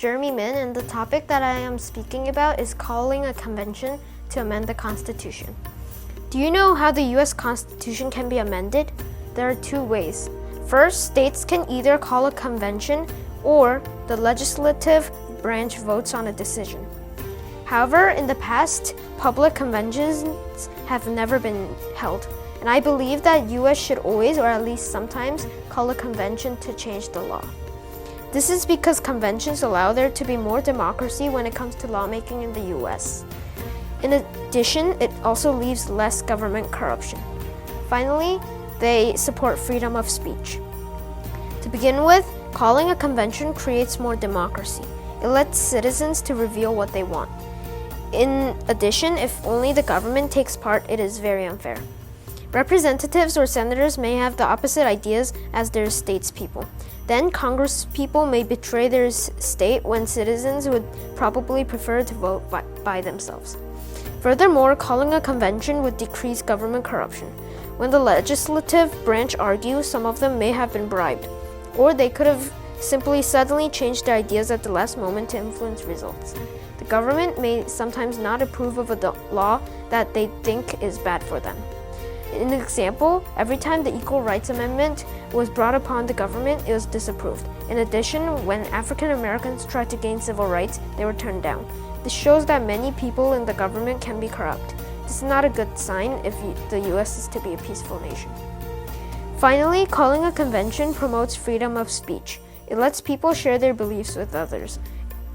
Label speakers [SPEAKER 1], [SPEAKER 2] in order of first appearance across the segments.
[SPEAKER 1] Jeremy Min, and the topic that I am speaking about is calling a convention to amend the Constitution. Do you know how the U.S. Constitution can be amended? There are two ways. First, states can either call a convention or the legislative branch votes on a decision. However, in the past, public conventions have never been held, and I believe that U.S. should always, or at least sometimes, call a convention to change the law. This is because conventions allow there to be more democracy when it comes to lawmaking in the U.S. In addition, it also leaves less government corruption. Finally, they support freedom of speech. To begin with, calling a convention creates more democracy. It lets citizens to reveal what they want. In addition, if only the government takes part, it is very unfair. Representatives or senators may have the opposite ideas as their state's people. Then congresspeople may betray their state when citizens would probably prefer to vote by themselves. Furthermore, calling a convention would decrease government corruption. When the legislative branch argues, some of them may have been bribed, or they could have simply suddenly changed their ideas at the last moment to influence results. The government may sometimes not approve of a law that they think is bad for them. In an example, every time the Equal Rights Amendment was brought upon the government, it was disapproved. In addition, when African Americans tried to gain civil rights, they were turned down. This shows that many people in the government can be corrupt. This is not a good sign if the U.S. is to be a peaceful nation. Finally, calling a convention promotes freedom of speech. It lets people share their beliefs with others.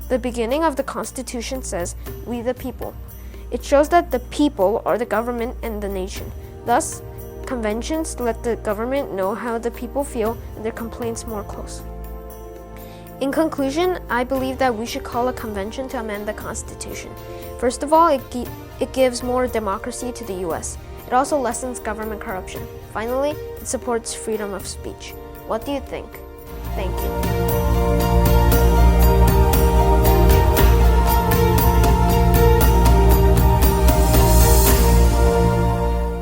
[SPEAKER 1] The beginning of the Constitution says, "We the people." It shows that the people are the government and the nation. Thus, conventions let the government know how the people feel and their complaints more close. In conclusion, I believe that we should call a convention to amend the Constitution. First of all, it gives more democracy to the U.S. It also lessens government corruption. Finally, it supports freedom of speech. What do you think? Thank you.